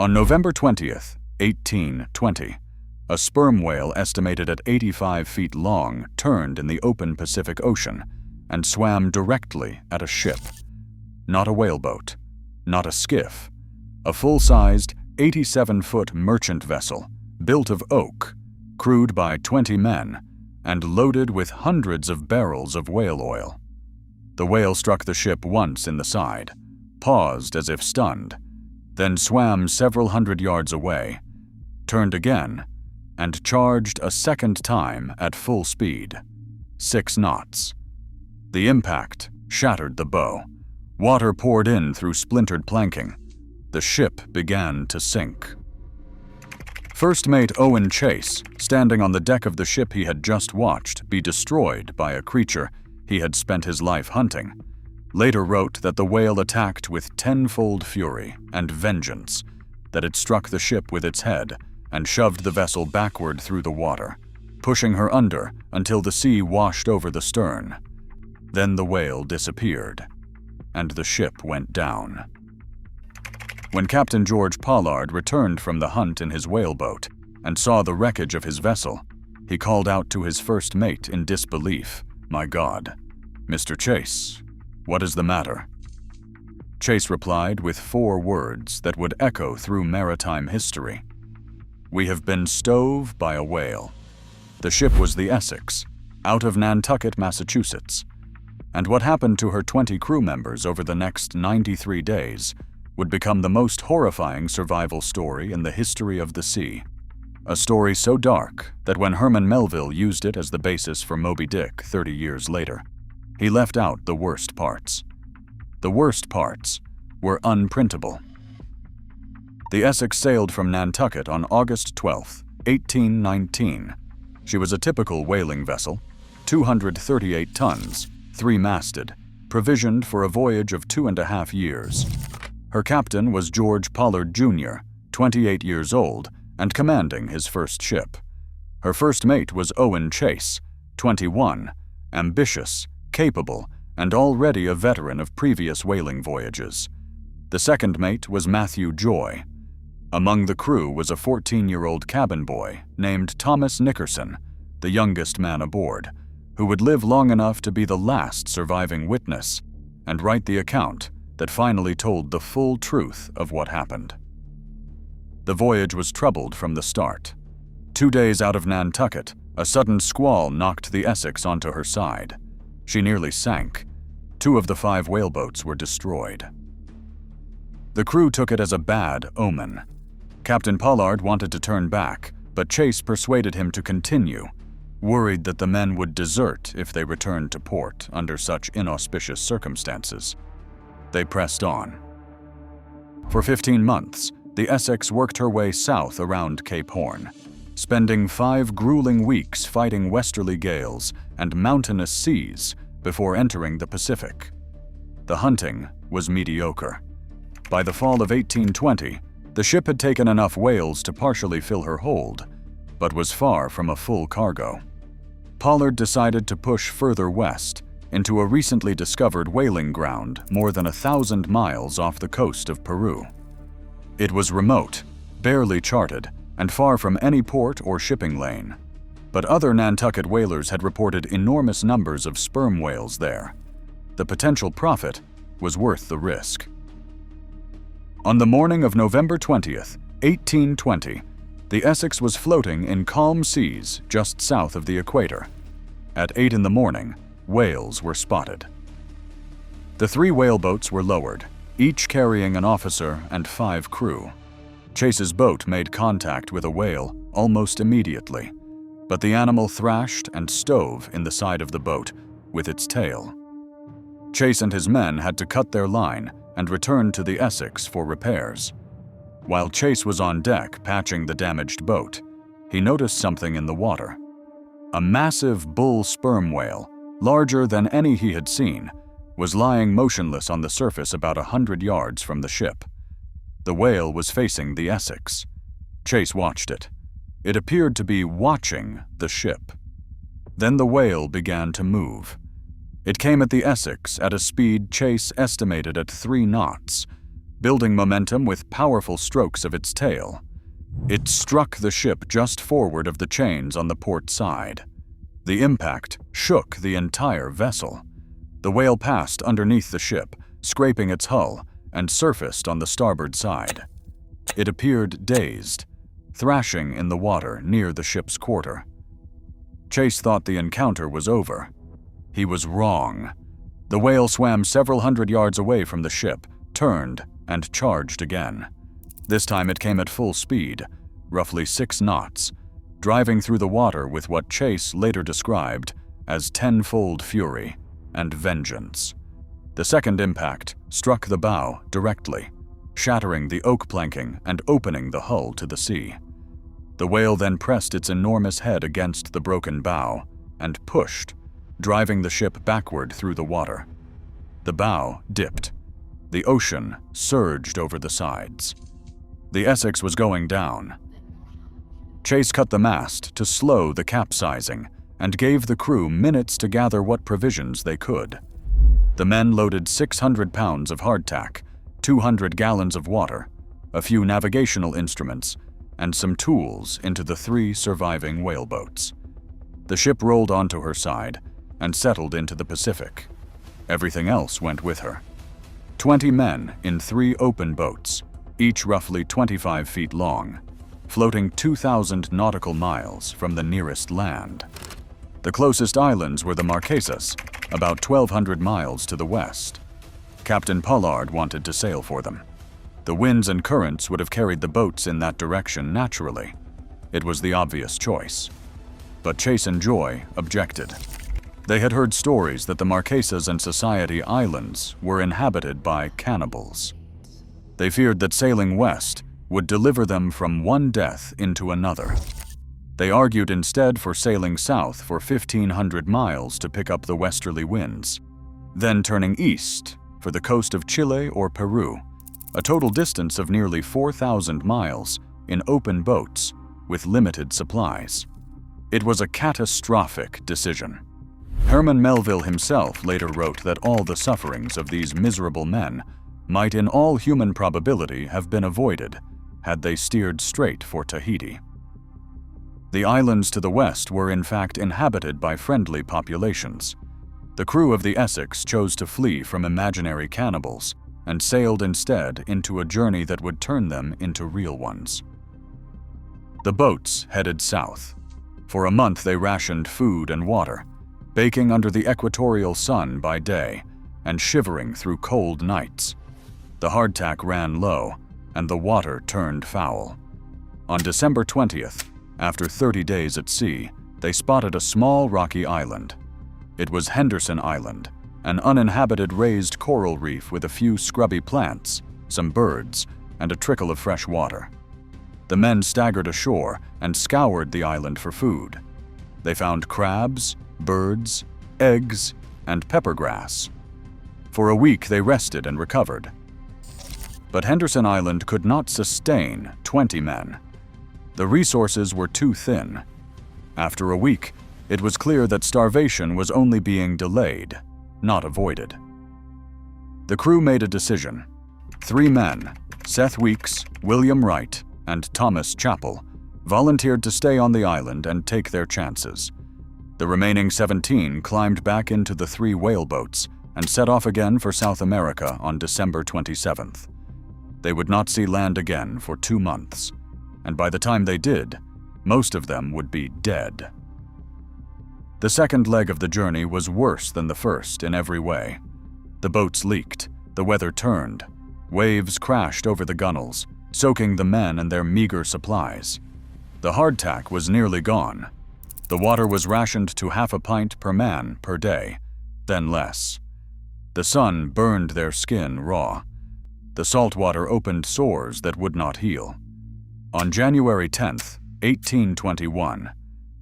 On November 20th, 1820, a sperm whale estimated at 85 feet long turned in the open Pacific Ocean and swam directly at a ship. Not a whaleboat, not a skiff, a full-sized 87-foot merchant vessel built of oak, crewed by 20 men, and loaded with hundreds of barrels of whale oil. The whale struck the ship once in the side, paused as if stunned, then swam several hundred yards away, turned again, and charged a second time at full speed, 6 knots. The impact shattered the bow. Water poured in through splintered planking. The ship began to sink. First Mate Owen Chase, standing on the deck of the ship he had just watched be destroyed by a creature he had spent his life hunting, later wrote that the whale attacked with tenfold fury and vengeance, that it struck the ship with its head and shoved the vessel backward through the water, pushing her under until the sea washed over the stern. Then the whale disappeared, and the ship went down. When Captain George Pollard returned from the hunt in his whaleboat and saw the wreckage of his vessel, he called out to his first mate in disbelief, "My God, Mr. Chase, what is the matter?" Chase replied with 4 words that would echo through maritime history. "We have been stove by a whale." The ship was the Essex, out of Nantucket, Massachusetts, and what happened to her 20 crew members over the next 93 days would become the most horrifying survival story in the history of the sea. A story so dark that when Herman Melville used it as the basis for Moby-Dick 30 years later, he left out the worst parts. The worst parts were unprintable. The Essex sailed from Nantucket on August 12, 1819. She was a typical whaling vessel, 238 tons, 3-masted, provisioned for a voyage of 2.5 years. Her captain was George Pollard, Jr., 28 years old, and commanding his first ship. Her first mate was Owen Chase, 21, ambitious, capable, and already a veteran of previous whaling voyages. The second mate was Matthew Joy. Among the crew was a 14-year-old cabin boy named Thomas Nickerson, the youngest man aboard, who would live long enough to be the last surviving witness and write the account that finally told the full truth of what happened. The voyage was troubled from the start. 2 days out of Nantucket, a sudden squall knocked the Essex onto her side. She nearly sank. 2 of the 5 whaleboats were destroyed. The crew took it as a bad omen. Captain Pollard wanted to turn back, but Chase persuaded him to continue, worried that the men would desert if they returned to port under such inauspicious circumstances. They pressed on. For 15 months, the Essex worked her way south around Cape Horn, spending 5 grueling weeks fighting westerly gales and mountainous seas before entering the Pacific. The hunting was mediocre. By the fall of 1820, the ship had taken enough whales to partially fill her hold, but was far from a full cargo. Pollard decided to push further west into a recently discovered whaling ground more than 1,000 miles off the coast of Peru. It was remote, barely charted, and far from any port or shipping lane. But other Nantucket whalers had reported enormous numbers of sperm whales there. The potential profit was worth the risk. On the morning of November 20th, 1820, the Essex was floating in calm seas just south of the equator. At 8 in the morning, whales were spotted. The 3 whaleboats were lowered, each carrying an officer and 5 crew. Chase's boat made contact with a whale almost immediately, but the animal thrashed and stove in the side of the boat with its tail. Chase and his men had to cut their line and return to the Essex for repairs. While Chase was on deck patching the damaged boat, he noticed something in the water. A massive bull sperm whale, larger than any he had seen, was lying motionless on the surface about 100 yards from the ship. The whale was facing the Essex. Chase watched it. It appeared to be watching the ship. Then the whale began to move. It came at the Essex at a speed Chase estimated at 3 knots, building momentum with powerful strokes of its tail. It struck the ship just forward of the chains on the port side. The impact shook the entire vessel. The whale passed underneath the ship, scraping its hull, and surfaced on the starboard side. It appeared dazed, thrashing in the water near the ship's quarter. Chase thought the encounter was over. He was wrong. The whale swam several hundred yards away from the ship, turned, and charged again. This time it came at full speed, roughly 6 knots, driving through the water with what Chase later described as tenfold fury and vengeance. The second impact struck the bow directly, shattering the oak planking and opening the hull to the sea. The whale then pressed its enormous head against the broken bow and pushed, driving the ship backward through the water. The bow dipped. The ocean surged over the sides. The Essex was going down. Chase cut the mast to slow the capsizing and gave the crew minutes to gather what provisions they could. The men loaded 600 pounds of hardtack, 200 gallons of water, a few navigational instruments, and some tools into the 3 surviving whaleboats. The ship rolled onto her side and settled into the Pacific. Everything else went with her. 20 men in 3 open boats, each roughly 25 feet long, floating 2,000 nautical miles from the nearest land. The closest islands were the Marquesas, about 1,200 miles to the west. Captain Pollard wanted to sail for them. The winds and currents would have carried the boats in that direction naturally. It was the obvious choice. But Chase and Joy objected. They had heard stories that the Marquesas and Society Islands were inhabited by cannibals. They feared that sailing west would deliver them from one death into another. They argued instead for sailing south for 1,500 miles to pick up the westerly winds, then turning east for the coast of Chile or Peru, a total distance of nearly 4,000 miles in open boats with limited supplies. It was a catastrophic decision. Herman Melville himself later wrote that all the sufferings of these miserable men might in all human probability have been avoided had they steered straight for Tahiti. The islands to the west were in fact inhabited by friendly populations. The crew of the Essex chose to flee from imaginary cannibals and sailed instead into a journey that would turn them into real ones. The boats headed south. For a month they rationed food and water, baking under the equatorial sun by day and shivering through cold nights. The hardtack ran low, and the water turned foul. On December 20th, after 30 days at sea, they spotted a small rocky island. It was Henderson Island, an uninhabited raised coral reef with a few scrubby plants, some birds, and a trickle of fresh water. The men staggered ashore and scoured the island for food. They found crabs, birds, eggs, and peppergrass. For a week they rested and recovered. But Henderson Island could not sustain 20 men. The resources were too thin. After a week, it was clear that starvation was only being delayed, not avoided. The crew made a decision. 3 men, Seth Weeks, William Wright, and Thomas Chappell, volunteered to stay on the island and take their chances. The remaining 17 climbed back into the 3 whaleboats and set off again for South America on December 27th. They would not see land again for 2 months, and by the time they did, most of them would be dead. The second leg of the journey was worse than the first in every way. The boats leaked, the weather turned, waves crashed over the gunwales, soaking the men and their meager supplies. The hardtack was nearly gone. The water was rationed to half a pint per man per day, then less. The sun burned their skin raw. The salt water opened sores that would not heal. On January 10th, 1821,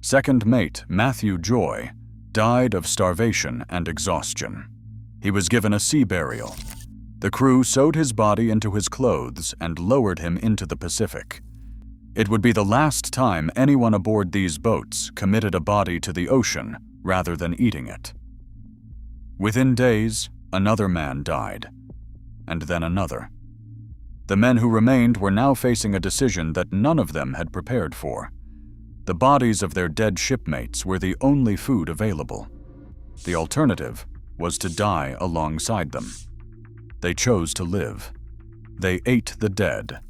second mate Matthew Joy died of starvation and exhaustion. He was given a sea burial. The crew sewed his body into his clothes and lowered him into the Pacific. It would be the last time anyone aboard these boats committed a body to the ocean rather than eating it. Within days, another man died, and then another. The men who remained were now facing a decision that none of them had prepared for. The bodies of their dead shipmates were the only food available. The alternative was to die alongside them. They chose to live. They ate the dead.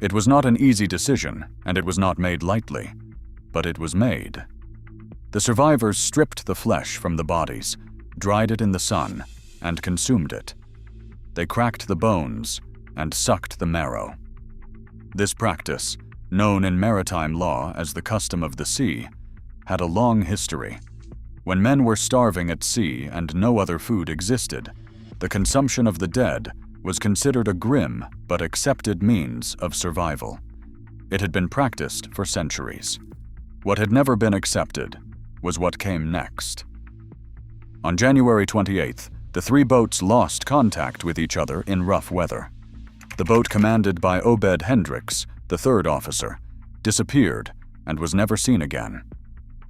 It was not an easy decision, and it was not made lightly, but it was made. The survivors stripped the flesh from the bodies, dried it in the sun, and consumed it. They cracked the bones and sucked the marrow. This practice, known in maritime law as the custom of the sea, had a long history. When men were starving at sea and no other food existed, the consumption of the dead was considered a grim but accepted means of survival. It had been practiced for centuries. What had never been accepted was what came next. On January 28th, the three boats lost contact with each other in rough weather. The boat commanded by Obed Hendricks, the third officer, disappeared and was never seen again.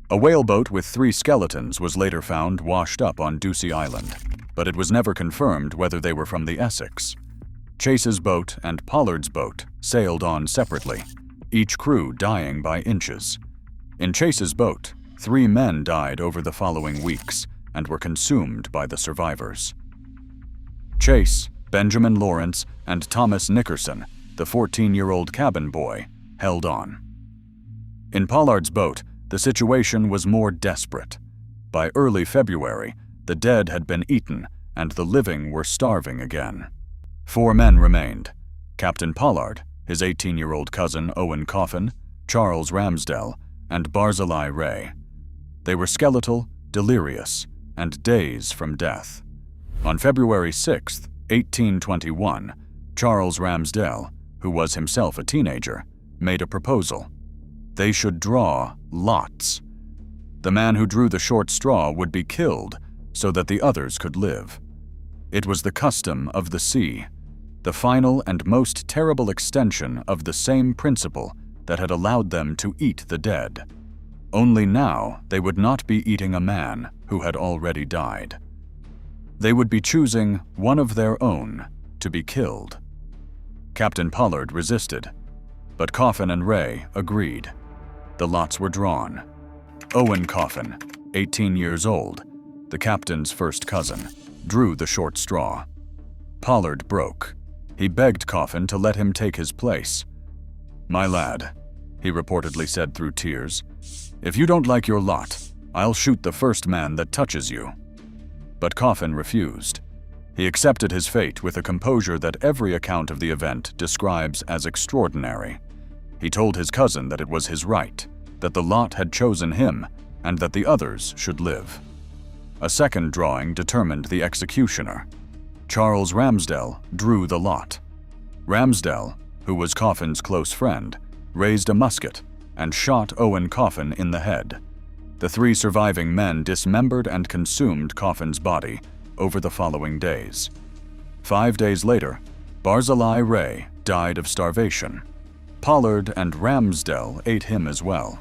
A whaleboat with 3 skeletons was later found washed up on Ducie Island, but it was never confirmed whether they were from the Essex. Chase's boat and Pollard's boat sailed on separately, each crew dying by inches. In Chase's boat, 3 men died over the following weeks and were consumed by the survivors. Chase, Benjamin Lawrence, and Thomas Nickerson, the 14-year-old cabin boy, held on. In Pollard's boat, the situation was more desperate. By early February, the dead had been eaten and the living were starving again. 4 men remained: Captain Pollard, his 18-year-old cousin Owen Coffin, Charles Ramsdell, and Barzillai Ray. They were skeletal, delirious, and days from death. On February 6, 1821, Charles Ramsdell, who was himself a teenager, made a proposal. They should draw lots. The man who drew the short straw would be killed so that the others could live. It was the custom of the sea, the final and most terrible extension of the same principle that had allowed them to eat the dead. Only now they would not be eating a man who had already died. They would be choosing one of their own to be killed. Captain Pollard resisted, but Coffin and Ray agreed. The lots were drawn. Owen Coffin, 18 years old, the captain's first cousin, drew the short straw. Pollard broke. He begged Coffin to let him take his place. "My lad," he reportedly said through tears, "if you don't like your lot, I'll shoot the first man that touches you." But Coffin refused. He accepted his fate with a composure that every account of the event describes as extraordinary. He told his cousin that it was his right, that the lot had chosen him, and that the others should live. A second drawing determined the executioner. Charles Ramsdell drew the lot. Ramsdell, who was Coffin's close friend, raised a musket and shot Owen Coffin in the head. The 3 surviving men dismembered and consumed Coffin's body over the following days. 5 days later, Barzillai Ray died of starvation. Pollard and Ramsdell ate him as well.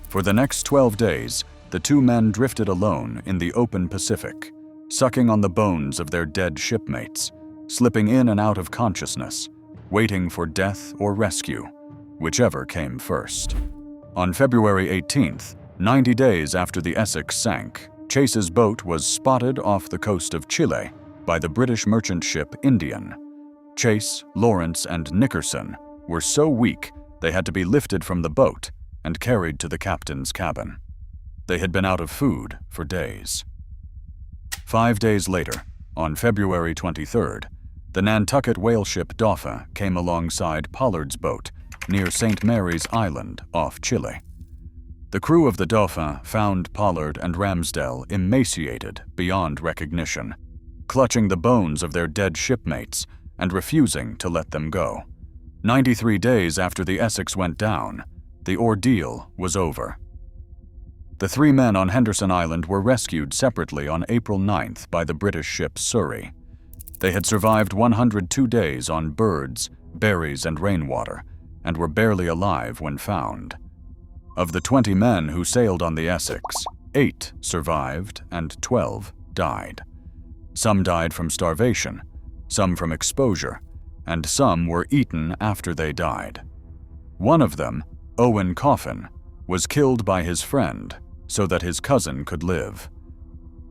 For the next 12 days, the 2 men drifted alone in the open Pacific, sucking on the bones of their dead shipmates, slipping in and out of consciousness, waiting for death or rescue, whichever came first. On February 18th, 90 days after the Essex sank, Chase's boat was spotted off the coast of Chile by the British merchant ship Indian. Chase, Lawrence, and Nickerson were so weak they had to be lifted from the boat and carried to the captain's cabin. They had been out of food for days. 5 days later, on February 23rd, the Nantucket whaleship Dauphin came alongside Pollard's boat near St. Mary's Island off Chile. The crew of the Dauphin found Pollard and Ramsdell emaciated beyond recognition, clutching the bones of their dead shipmates and refusing to let them go. 93 days after the Essex went down, the ordeal was over. The 3 men on Henderson Island were rescued separately on April 9th by the British ship Surrey. They had survived 102 days on birds, berries, and rainwater, and were barely alive when found. Of the 20 men who sailed on the Essex, 8 survived and 12 died. Some died from starvation, some from exposure, and some were eaten after they died. One of them, Owen Coffin, was killed by his friend so that his cousin could live.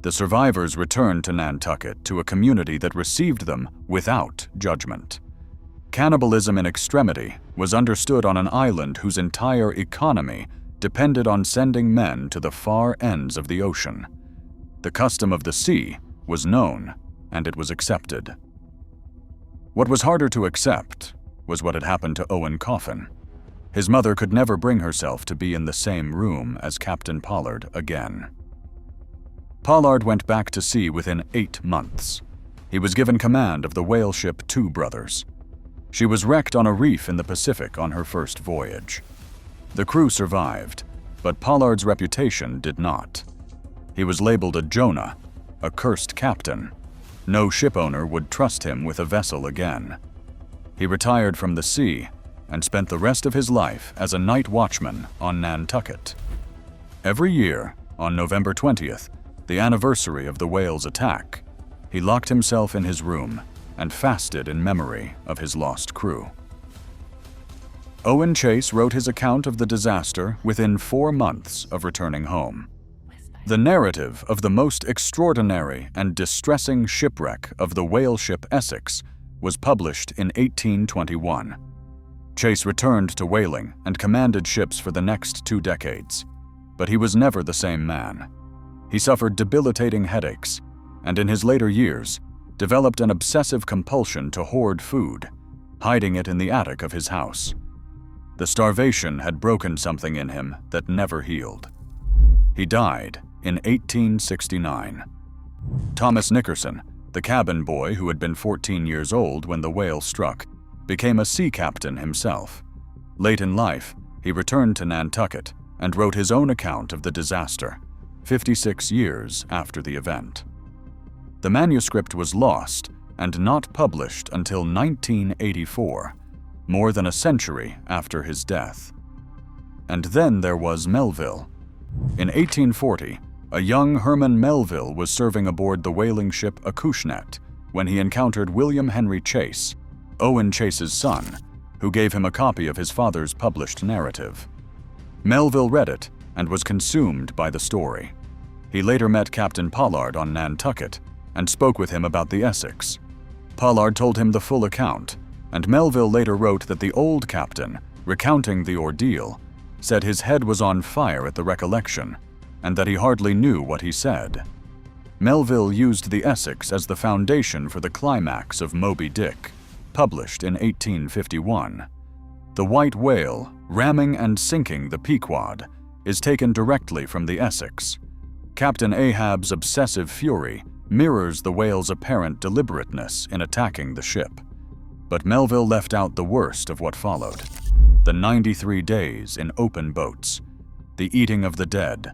The survivors returned to Nantucket to a community that received them without judgment. Cannibalism in extremity was understood on an island whose entire economy depended on sending men to the far ends of the ocean. The custom of the sea was known, and it was accepted. What was harder to accept was what had happened to Owen Coffin. His mother could never bring herself to be in the same room as Captain Pollard again. Pollard went back to sea within 8 months. He was given command of the whaleship Two Brothers. She was wrecked on a reef in the Pacific on her first voyage. The crew survived, but Pollard's reputation did not. He was labeled a Jonah, a cursed captain. No shipowner would trust him with a vessel again. He retired from the sea and spent the rest of his life as a night watchman on Nantucket. Every year, on November 20th, the anniversary of the whale's attack, he locked himself in his room and fasted in memory of his lost crew. Owen Chase wrote his account of the disaster within 4 months of returning home. The narrative of the most extraordinary and distressing shipwreck of the whaleship Essex was published in 1821. Chase returned to whaling and commanded ships for the next 2 decades, but he was never the same man. He suffered debilitating headaches, and in his later years, developed an obsessive compulsion to hoard food, hiding it in the attic of his house. The starvation had broken something in him that never healed. He died in 1869. Thomas Nickerson, the cabin boy who had been 14 years old when the whale struck, became a sea captain himself. Late in life, he returned to Nantucket and wrote his own account of the disaster, 56 years after the event. The manuscript was lost and not published until 1984, more than a century after his death. And then there was Melville. In 1840, a young Herman Melville was serving aboard the whaling ship Acushnet when he encountered William Henry Chase, Owen Chase's son, who gave him a copy of his father's published narrative. Melville read it and was consumed by the story. He later met Captain Pollard on Nantucket and spoke with him about the Essex. Pollard told him the full account, and Melville later wrote that the old captain, recounting the ordeal, said his head was on fire at the recollection, and that he hardly knew what he said. Melville used the Essex as the foundation for the climax of Moby-Dick, published in 1851. The white whale, ramming and sinking the Pequod, is taken directly from the Essex. Captain Ahab's obsessive fury mirrors the whale's apparent deliberateness in attacking the ship. But Melville left out the worst of what followed: the 93 days in open boats, the eating of the dead,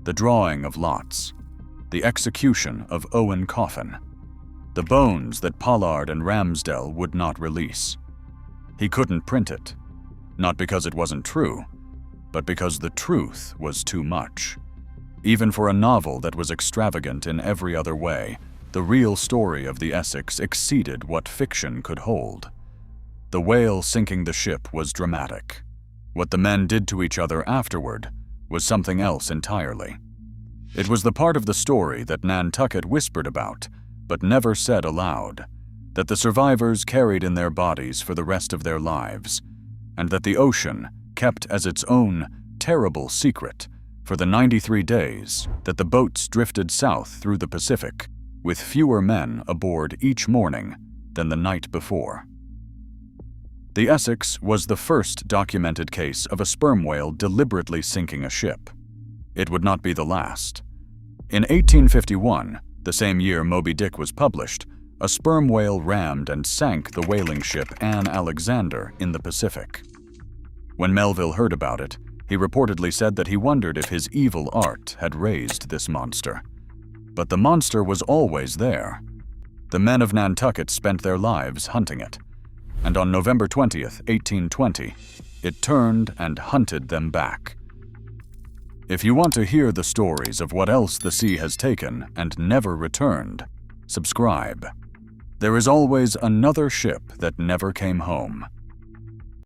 the drawing of lots, the execution of Owen Coffin, the bones that Pollard and Ramsdell would not release. He couldn't print it, not because it wasn't true, but because the truth was too much. Even for a novel that was extravagant in every other way, the real story of the Essex exceeded what fiction could hold. The whale sinking the ship was dramatic. What the men did to each other afterward was something else entirely. It was the part of the story that Nantucket whispered about, but never said aloud, that the survivors carried in their bodies for the rest of their lives, and that the ocean kept as its own terrible secret for the 93 days that the boats drifted south through the Pacific, with fewer men aboard each morning than the night before. The Essex was the first documented case of a sperm whale deliberately sinking a ship. It would not be the last. In 1851, the same year Moby-Dick was published, a sperm whale rammed and sank the whaling ship Anne Alexander in the Pacific. When Melville heard about it, he reportedly said that he wondered if his evil art had raised this monster. But the monster was always there. The men of Nantucket spent their lives hunting it, and on November 20th, 1820, it turned and hunted them back. If you want to hear the stories of what else the sea has taken and never returned, subscribe. There is always another ship that never came home.